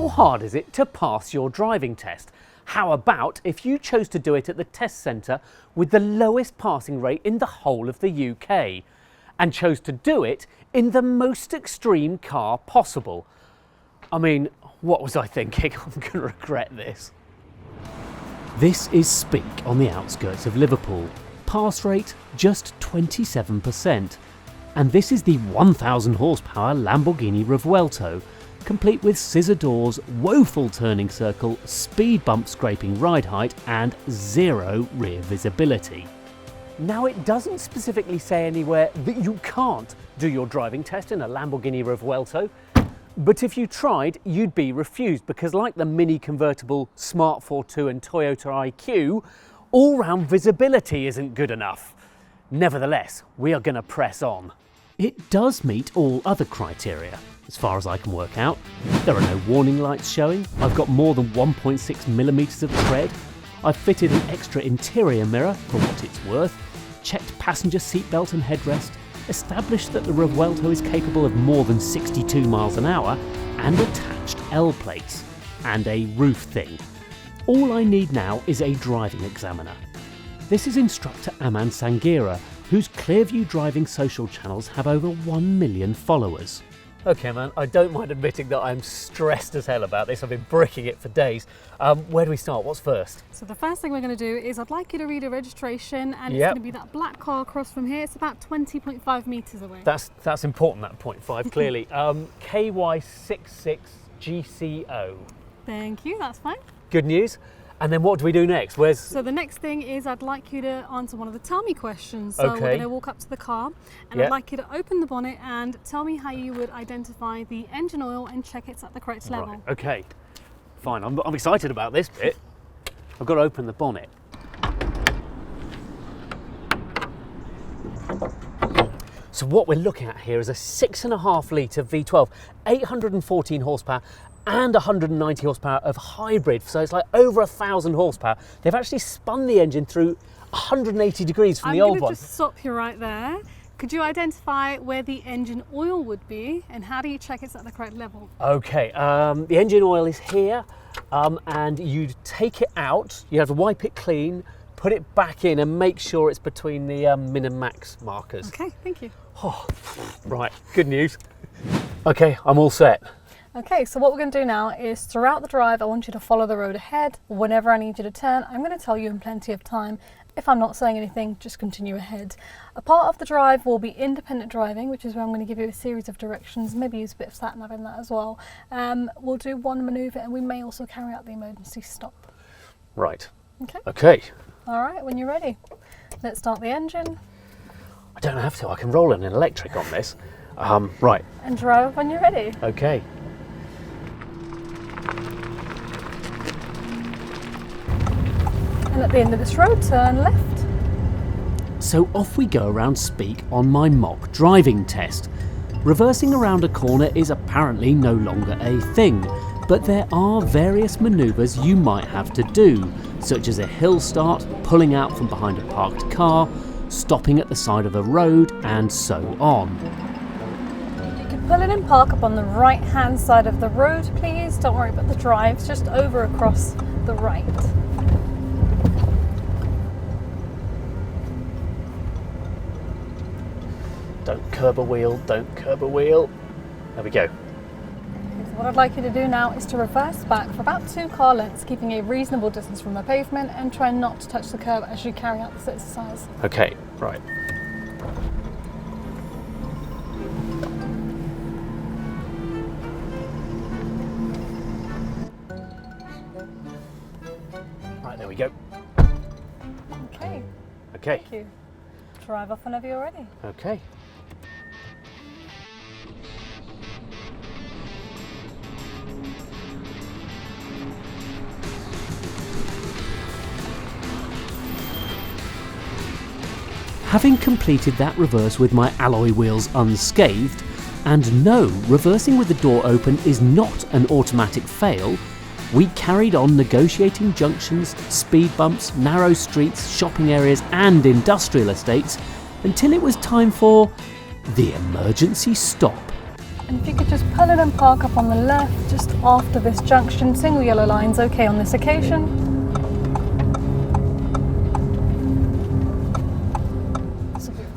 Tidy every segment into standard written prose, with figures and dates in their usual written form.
How hard is it to pass your driving test? How about if you chose to do it at the test centre with the lowest passing rate in the whole of the UK and chose to do it in the most extreme car possible? I mean, what was I thinking? I'm going to regret this. This is Speak on the outskirts of Liverpool. Pass rate just 27%. And this is the 1000 horsepower Lamborghini Revuelto, complete with scissor doors, woeful turning circle, speed bump scraping ride height and zero rear visibility. Now, it doesn't specifically say anywhere that you can't do your driving test in a Lamborghini Revuelto, but if you tried, you'd be refused because, like the mini convertible Smart 42 and Toyota IQ, all-round visibility isn't good enough. Nevertheless, we are going to press on. It does meet all other criteria, as far as I can work out. There are no warning lights showing, I've got more than 1.6mm of tread, I've fitted an extra interior mirror for what it's worth, checked passenger seatbelt and headrest, established that the Revuelto is capable of more than 62 miles an hour, and attached L plates, and a roof thing. All I need now is a driving examiner. This is instructor Aman Sangira, whose Clearview driving social channels have over 1 million followers. Okay, man, I don't mind admitting that I'm stressed as hell about this. I've been bricking it for days. Where do we start? What's first? So the first thing we're going to do is I'd like you to read a registration, and it's going to be that black car across from here. It's about 20.5 metres away. That's important, that 0.5, clearly. KY66GCO. Thank you, that's fine. Good news. And then what do we do next? So the next thing is I'd like you to answer one of the tell me questions. So we're going to walk up to the car and I'd like you to open the bonnet and tell me how you would identify the engine oil and check it's at the correct level. Right. Okay, fine. I'm excited about this bit. I've got to open the bonnet. So what we're looking at here is a 6.5 litre V12, 814 horsepower and 190 horsepower of hybrid, so it's like over 1,000 horsepower. They've actually spun the engine through 180 degrees from the old one. I'm going to just stop you right there. Could you identify where the engine oil would be and how do you check it's at the correct level? Okay, the engine oil is here and you'd take it out, you have to wipe it clean, put it back in and make sure it's between the min and max markers. Okay, thank you. Oh, right, good news. Okay, I'm all set. Okay, so what we're going to do now is throughout the drive, I want you to follow the road ahead. Whenever I need you to turn, I'm going to tell you in plenty of time. If I'm not saying anything, just continue ahead. A part of the drive will be independent driving, which is where I'm going to give you a series of directions, maybe use a bit of sat nav in that as well. We'll do one manoeuvre and we may also carry out the emergency stop. Right. Okay. Okay. All right, when you're ready, let's start the engine. I don't have to, I can roll in an electric on this. Right. And drive when you're ready. Okay. And at the end of this road, turn left. So off we go around Speak on my mock driving test. Reversing around a corner is apparently no longer a thing, but there are various manoeuvres you might have to do, such as a hill start, pulling out from behind a parked car, stopping at the side of a road, and so on. You can pull in and park up on the right hand side of the road, please. Don't worry about the drives, just over across the right. Don't curb a wheel, don't curb a wheel. There we go. So what I'd like you to do now is to reverse back for about 2 car lengths, keeping a reasonable distance from the pavement and try not to touch the curb as you carry out this exercise. Okay, right. Right, there we go. Okay. Okay. Thank you. Drive off whenever you're ready. Okay. Having completed that reverse with my alloy wheels unscathed, and no, reversing with the door open is not an automatic fail, we carried on negotiating junctions, speed bumps, narrow streets, shopping areas and industrial estates until it was time for the emergency stop. And if you could just pull in and park up on the left, just after this junction. Single yellow line's okay on this occasion.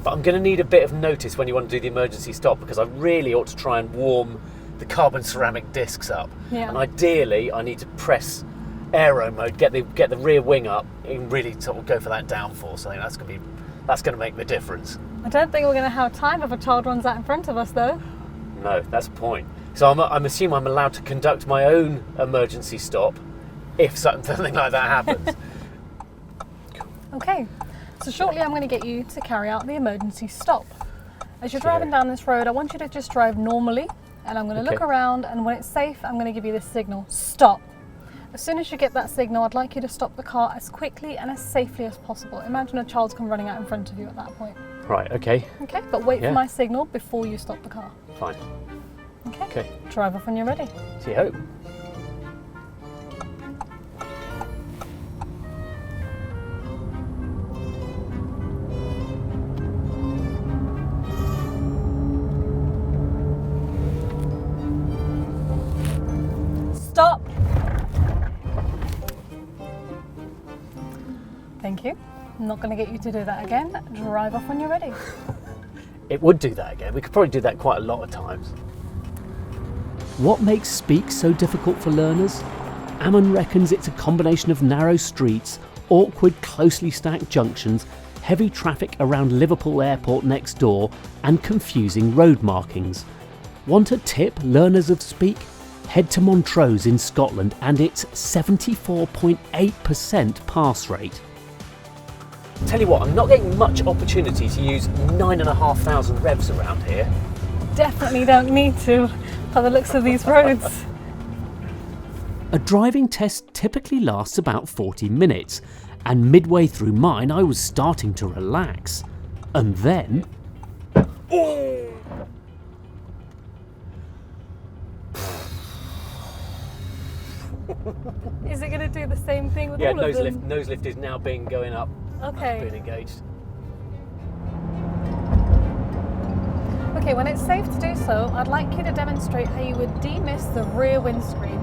But I'm going to need a bit of notice when you want to do the emergency stop, because I really ought to try and warm the carbon ceramic discs up. Yeah. And ideally, I need to press aero mode, get the rear wing up, and really sort of go for that downforce. I think that's going to make the difference. I don't think we're going to have time if a child runs out in front of us, though. No, that's the point. So I'm assuming I'm allowed to conduct my own emergency stop if something like that happens. Okay, so shortly I'm going to get you to carry out the emergency stop. As you're driving down this road, I want you to just drive normally, and I'm going to look around, and when it's safe, I'm going to give you this signal, stop. As soon as you get that signal, I'd like you to stop the car as quickly and as safely as possible. Imagine a child's come running out in front of you at that point. Right, okay. Okay, but wait for my signal before you stop the car. Fine. Okay. Drive off when you're ready. See you hope. Stop. Thank you. I'm not going to get you to do that again. Drive off when you're ready. It would do that again. We could probably do that quite a lot of times. What makes Speak so difficult for learners? Hammond reckons it's a combination of narrow streets, awkward, closely stacked junctions, heavy traffic around Liverpool Airport next door, and confusing road markings. Want a tip, learners of Speak? Head to Montrose in Scotland and its 74.8% pass rate. Tell you what, I'm not getting much opportunity to use 9,500 revs around here. Definitely don't need to, by the looks of these roads. A driving test typically lasts about 40 minutes, and midway through mine I was starting to relax. And then... Oh! Is it going to do the same thing with all of them? Yeah, nose lift is now going up. Okay. Being engaged. Okay, when it's safe to do so, I'd like you to demonstrate how you would demist the rear windscreen.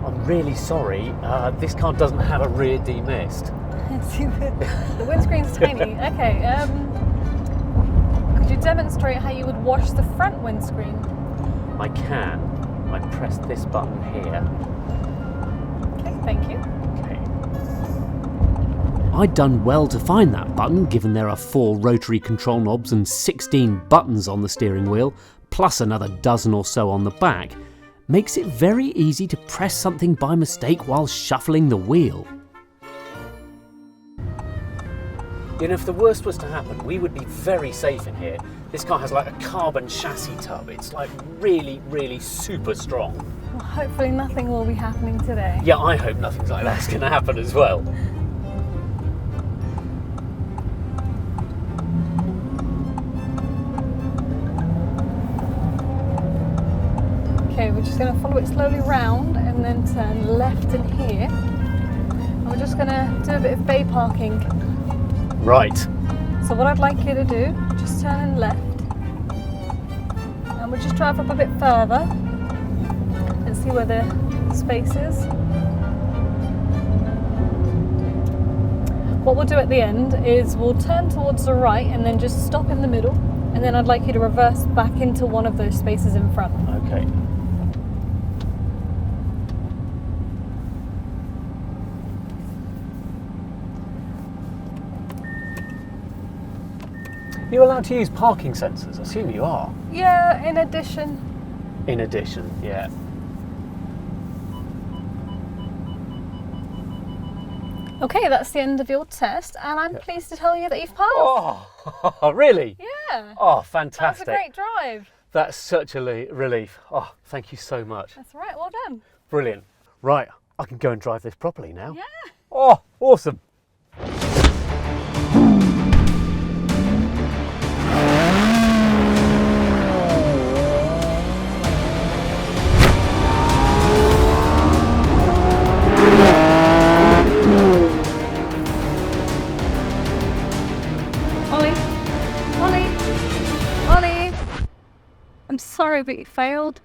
I'm really sorry, this car doesn't have a rear demist. See, the windscreen's tiny. Okay, could you demonstrate how you would wash the front windscreen? I can. I press this button here. Okay, thank you. Okay. I'd done well to find that button, given there are 4 rotary control knobs and 16 buttons on the steering wheel, plus another dozen or so on the back. Makes it very easy to press something by mistake while shuffling the wheel. You know, if the worst was to happen, we would be very safe in here. This car has like a carbon chassis tub. It's like really, really super strong. Well, hopefully nothing will be happening today. Yeah, I hope nothing like that's going to happen as well. Okay, we're just going to follow it slowly round and then turn left in here. And we're just going to do a bit of bay parking. Right. So what I'd like you to do, just turn in left. And we'll just drive up a bit further and see where the space is. What we'll do at the end is we'll turn towards the right and then just stop in the middle. And then I'd like you to reverse back into one of those spaces in front. Okay. You're allowed to use parking sensors, I assume you are. Yeah, in addition. In addition, yeah. Okay, that's the end of your test, and I'm pleased to tell you that you've passed. Oh, really? Yeah. Oh, fantastic. That was a great drive. That's such a relief. Oh, thank you so much. That's right, well done. Brilliant. Right, I can go and drive this properly now. Yeah. Oh, awesome. sorry, but you failed.